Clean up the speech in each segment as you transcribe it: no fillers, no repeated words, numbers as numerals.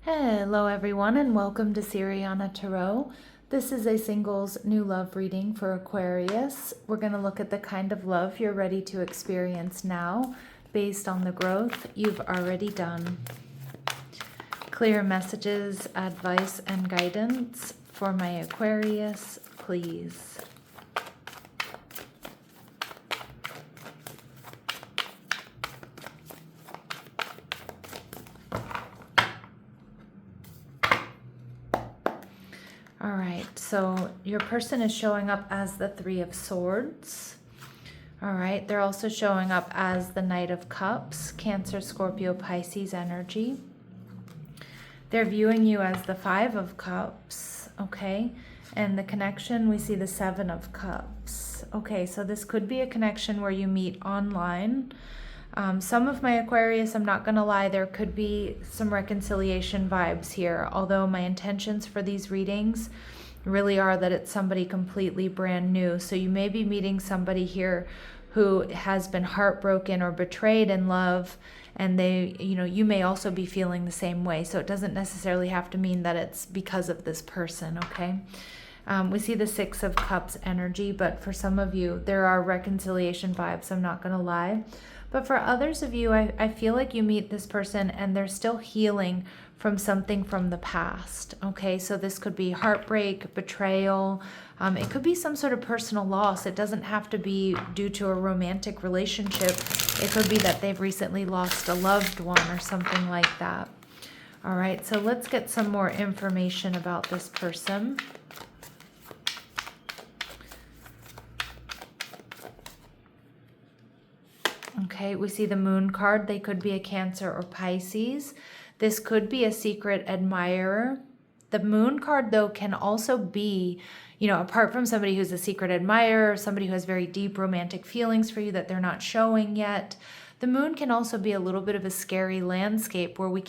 Hello everyone and welcome to Siriana Tarot. This is a singles new love reading for Aquarius. We're going to look at the kind of love you're ready to experience now based on the growth you've already done. Clear messages, advice, and guidance for my Aquarius, please. All right, so your person is showing up as the Three of Swords. All right, they're also showing up as the Knight of Cups, Cancer, Scorpio, Pisces energy. They're viewing you as the Five of Cups, okay? And the connection, we see the Seven of Cups. Okay, so this could be a connection where you meet online. Some of my Aquarius, I'm not going to lie, there could be some reconciliation vibes here, although my intentions for these readings really are that it's somebody completely brand new. So you may be meeting somebody here who has been heartbroken or betrayed in love, and you may also be feeling the same way. So it doesn't necessarily have to mean that it's because of this person, okay? We see the Six of Cups energy, but for some of you, there are reconciliation vibes, I'm not going to lie. But for others of you, I feel like you meet this person and they're still healing from something from the past, okay? So this could be heartbreak, betrayal. It could be some sort of personal loss. It doesn't have to be due to a romantic relationship. It could be that they've recently lost a loved one or something like that. All right, so let's get some more information about this person. Okay, we see the Moon card. They could be a Cancer or Pisces. This could be a secret admirer. The Moon card, though, can also be, apart from somebody who's a secret admirer, or somebody who has very deep romantic feelings for you that they're not showing yet, the Moon can also be a little bit of a scary landscape where we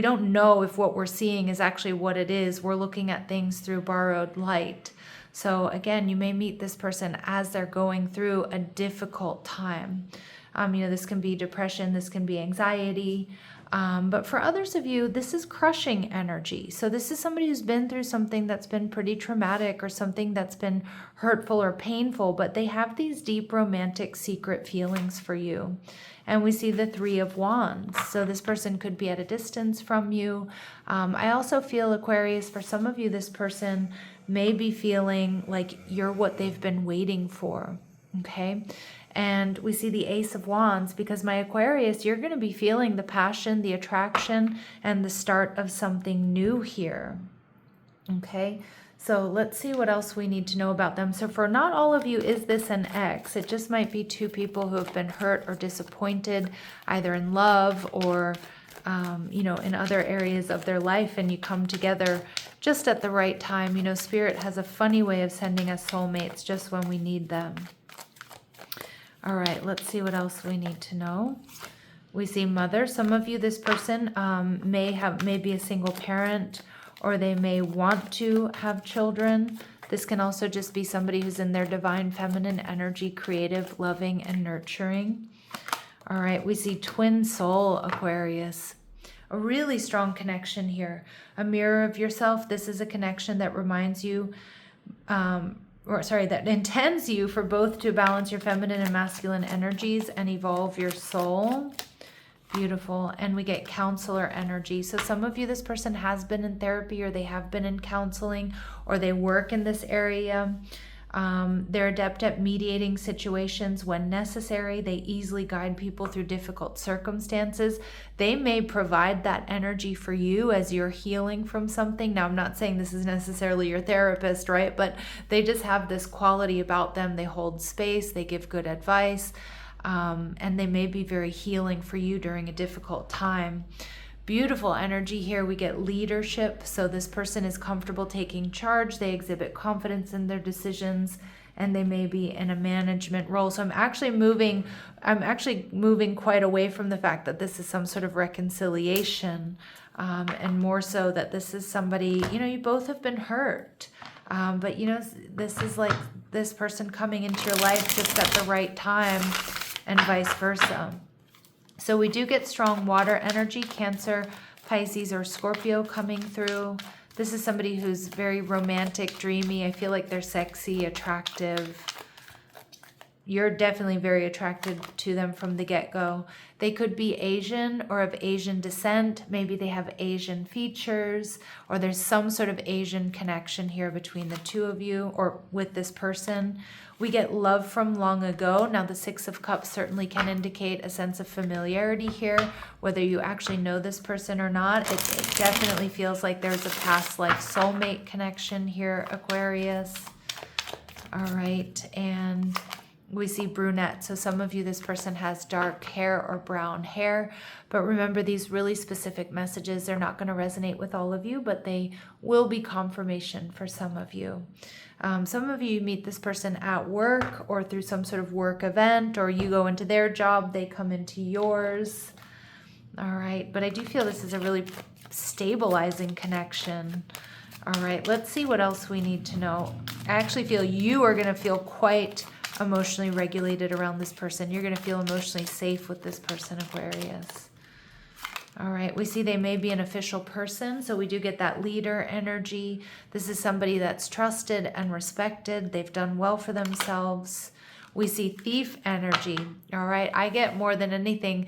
don't know if what we're seeing is actually what it is. We're looking at things through borrowed light. So again, you may meet this person as they're going through a difficult time. This can be depression, this can be anxiety. But for others of you, this is crushing energy. So this is somebody who's been through something that's been pretty traumatic or something that's been hurtful or painful, but they have these deep romantic secret feelings for you. And we see the Three of Wands. So this person could be at a distance from you. I also feel, Aquarius, for some of you, this person may be feeling like you're what they've been waiting for, okay? And we see the Ace of Wands because, my Aquarius, you're going to be feeling the passion, the attraction, and the start of something new here, okay? So let's see what else we need to know about them. So for not all of you is this an ex. It just might be two people who have been hurt or disappointed, either in love or in other areas of their life, and you come together just at the right time. Spirit has a funny way of sending us soulmates just when we need them. All right, let's see what else we need to know. We see mother. Some of you, this person may be a single parent, or they may want to have children. This can also just be somebody who's in their divine feminine energy, creative, loving, and nurturing. All right, we see twin soul, Aquarius. A really strong connection here. A mirror of yourself. This is a connection that reminds you, that intends you for both to balance your feminine and masculine energies and evolve your soul. Beautiful. And we get counselor energy. So some of you, this person has been in therapy, or they have been in counseling, or they work in this area. They're adept at mediating situations when necessary. They easily guide people through difficult circumstances. They may provide that energy for you as you're healing from something. Now, I'm not saying this is necessarily your therapist, right? But they just have this quality about them. They hold space, they give good advice, and they may be very healing for you during a difficult time. Beautiful energy here. We get leadership. So this person is comfortable taking charge. They exhibit confidence in their decisions, and they may be in a management role. So I'm actually moving quite away from the fact that this is some sort of reconciliation, and more so that this is somebody, you both have been hurt. But this is like this person coming into your life just at the right time, and vice versa. So we do get strong water energy, Cancer, Pisces or Scorpio coming through. This is somebody who's very romantic, dreamy. I feel like they're sexy, attractive. You're definitely very attracted to them from the get-go. They could be Asian or of Asian descent. Maybe they have Asian features, or there's some sort of Asian connection here between the two of you or with this person. We get love from long ago. Now, the Six of Cups certainly can indicate a sense of familiarity here, whether you actually know this person or not. It definitely feels like there's a past life soulmate connection here, Aquarius. All right, and we see brunette. So some of you, this person has dark hair or brown hair. But remember, these really specific messages, they're not going to resonate with all of you, but they will be confirmation for some of you. Some of you meet this person at work or through some sort of work event, or you go into their job, they come into yours. All right, but I do feel this is a really stabilizing connection. All right, let's see what else we need to know. I actually feel you are going to feel quite emotionally regulated around this person. You're going to feel emotionally safe with this person, Aquarius. All right, we see they may be an official person, so we do get that leader energy. This is somebody that's trusted and respected. They've done well for themselves. We see thief energy. All right, I get more than anything,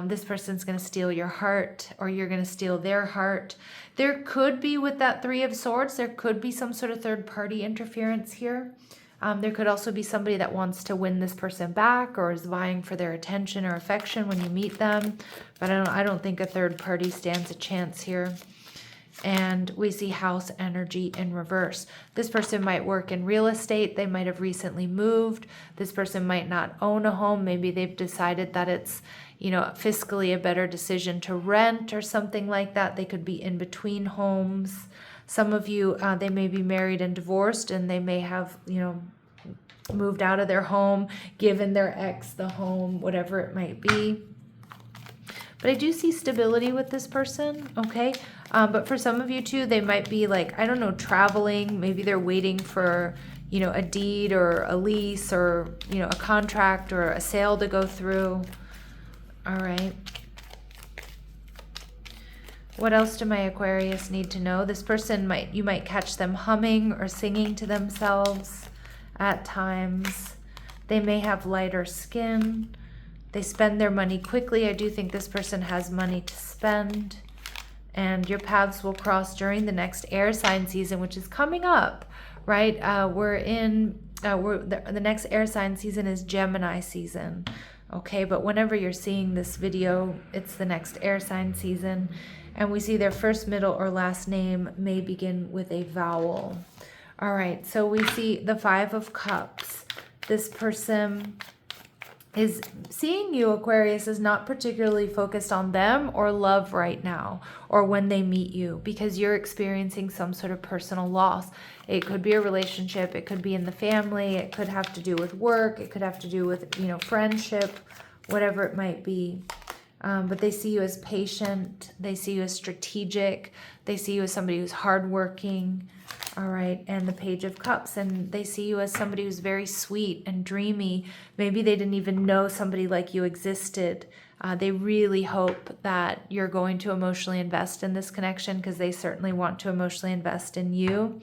this person's going to steal your heart, or you're going to steal their heart. There could be, with that Three of Swords, there could be some sort of third-party interference here. There could also be somebody that wants to win this person back or is vying for their attention or affection when you meet them. But I don't think a third party stands a chance here. And we see house energy in reverse. This person might work in real estate. They might have recently moved. This person might not own a home. Maybe they've decided that it's, fiscally a better decision to rent or something like that. They could be in between homes. Some of you, they may be married and divorced, and they may have, moved out of their home, given their ex the home, whatever it might be. But I do see stability with this person, okay? But for some of you too, they might be like, I don't know, traveling. Maybe they're waiting for, a deed or a lease or, a contract or a sale to go through. All right. What else do my Aquarius need to know? This person you might catch them humming or singing to themselves at times. They may have lighter skin. They spend their money quickly. I do think this person has money to spend. And your paths will cross during the next air sign season, which is coming up, right? The next air sign season is Gemini season. Okay, but whenever you're seeing this video, it's the next air sign season. And we see their first, middle, or last name may begin with a vowel. All right, so we see the Five of Cups. This person is seeing you, Aquarius, is not particularly focused on them or love right now, or when they meet you, because you're experiencing some sort of personal loss. It could be a relationship, it could be in the family, it could have to do with work, it could have to do with, friendship, whatever it might be. But they see you as patient, they see you as strategic, they see you as somebody who's hardworking, all right, and the Page of Cups, and they see you as somebody who's very sweet and dreamy. Maybe they didn't even know somebody like you existed. They really hope that you're going to emotionally invest in this connection, because they certainly want to emotionally invest in you.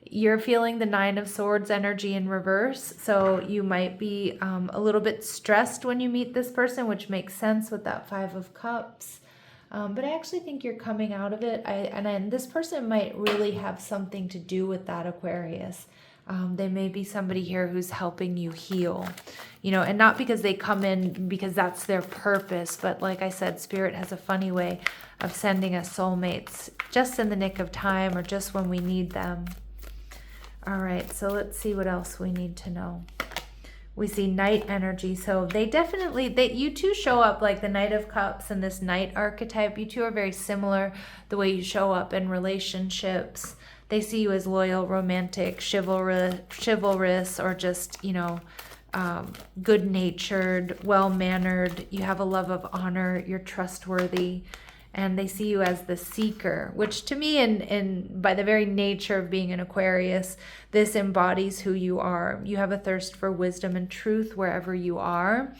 You're feeling the Nine of Swords energy in reverse, so you might be a little bit stressed when you meet this person, which makes sense with that Five of Cups. But I actually think you're coming out of it, and this person might really have something to do with that, Aquarius. They may be somebody here who's helping you heal, and not because they come in because that's their purpose, but like I said, Spirit has a funny way of sending us soulmates just in the nick of time or just when we need them. All right, so let's see what else we need to know. We see Knight energy. So they definitely, you two show up like the Knight of Cups and this Knight archetype. You two are very similar the way you show up in relationships. They see you as loyal, romantic, chivalrous, or just, good-natured, well-mannered. You have a love of honor. You're trustworthy. And they see you as the seeker, which to me, and by the very nature of being an Aquarius, this embodies who you are. You have a thirst for wisdom and truth wherever you are.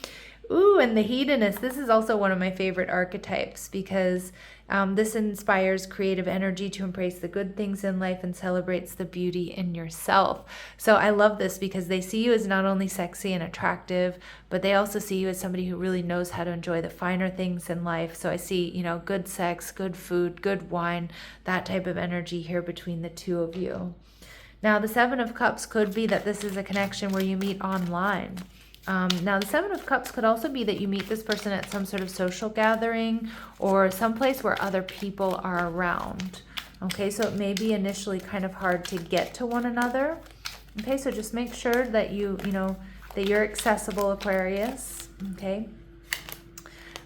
Ooh, and the hedonist. This is also one of my favorite archetypes, because This inspires creative energy to embrace the good things in life and celebrates the beauty in yourself. So I love this because they see you as not only sexy and attractive, but they also see you as somebody who really knows how to enjoy the finer things in life. So I see, good sex, good food, good wine, that type of energy here between the two of you. Now, the Seven of Cups could be that this is a connection where you meet online. Now, the Seven of Cups could also be that you meet this person at some sort of social gathering or someplace where other people are around. Okay, so it may be initially kind of hard to get to one another. Okay, so just make sure that that you're accessible, Aquarius. Okay.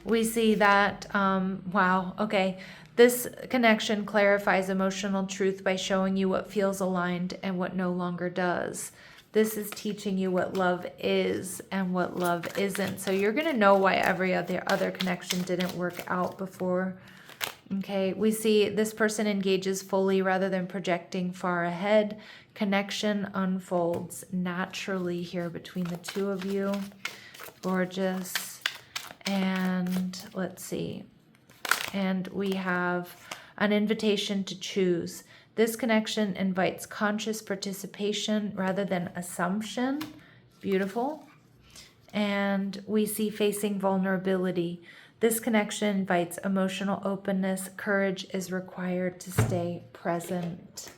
We see that, wow, okay. This connection clarifies emotional truth by showing you what feels aligned and what no longer does. This is teaching you what love is and what love isn't. So you're going to know why every other connection didn't work out before. Okay, we see this person engages fully rather than projecting far ahead. Connection unfolds naturally here between the two of you. Gorgeous. And let's see. And we have an invitation to choose. This connection invites conscious participation rather than assumption. Beautiful. And we see facing vulnerability. This connection invites emotional openness. Courage is required to stay present.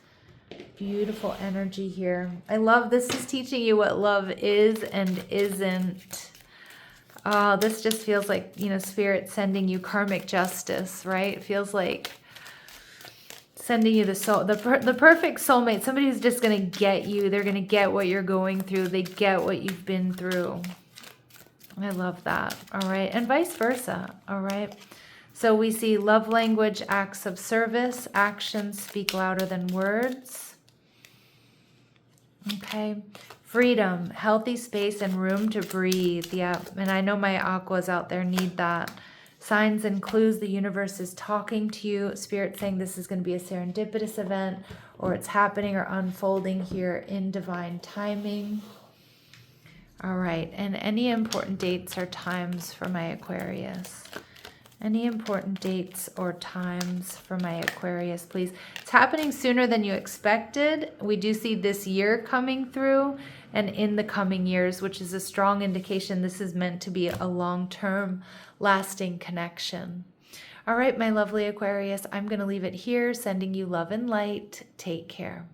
Beautiful energy here. I love this is teaching you what love is and isn't. Oh, this just feels like, Spirit sending you karmic justice, right? It feels like sending you the perfect soulmate, somebody who's just going to get you. They're going to get what you're going through. They get what you've been through. I love that. All right. And vice versa. All right. So we see love language, acts of service, actions speak louder than words. Okay. Freedom, healthy space and room to breathe. Yeah, and I know my aquas out there need that. Signs and clues, the universe is talking to you. Spirit saying this is going to be a serendipitous event or it's happening or unfolding here in divine timing. All right, and any important dates or times for my Aquarius? Any important dates or times for my Aquarius, please? It's happening sooner than you expected. We do see this year coming through and in the coming years, which is a strong indication this is meant to be a long-term, lasting connection. All right, my lovely Aquarius, I'm going to leave it here, sending you love and light. Take care.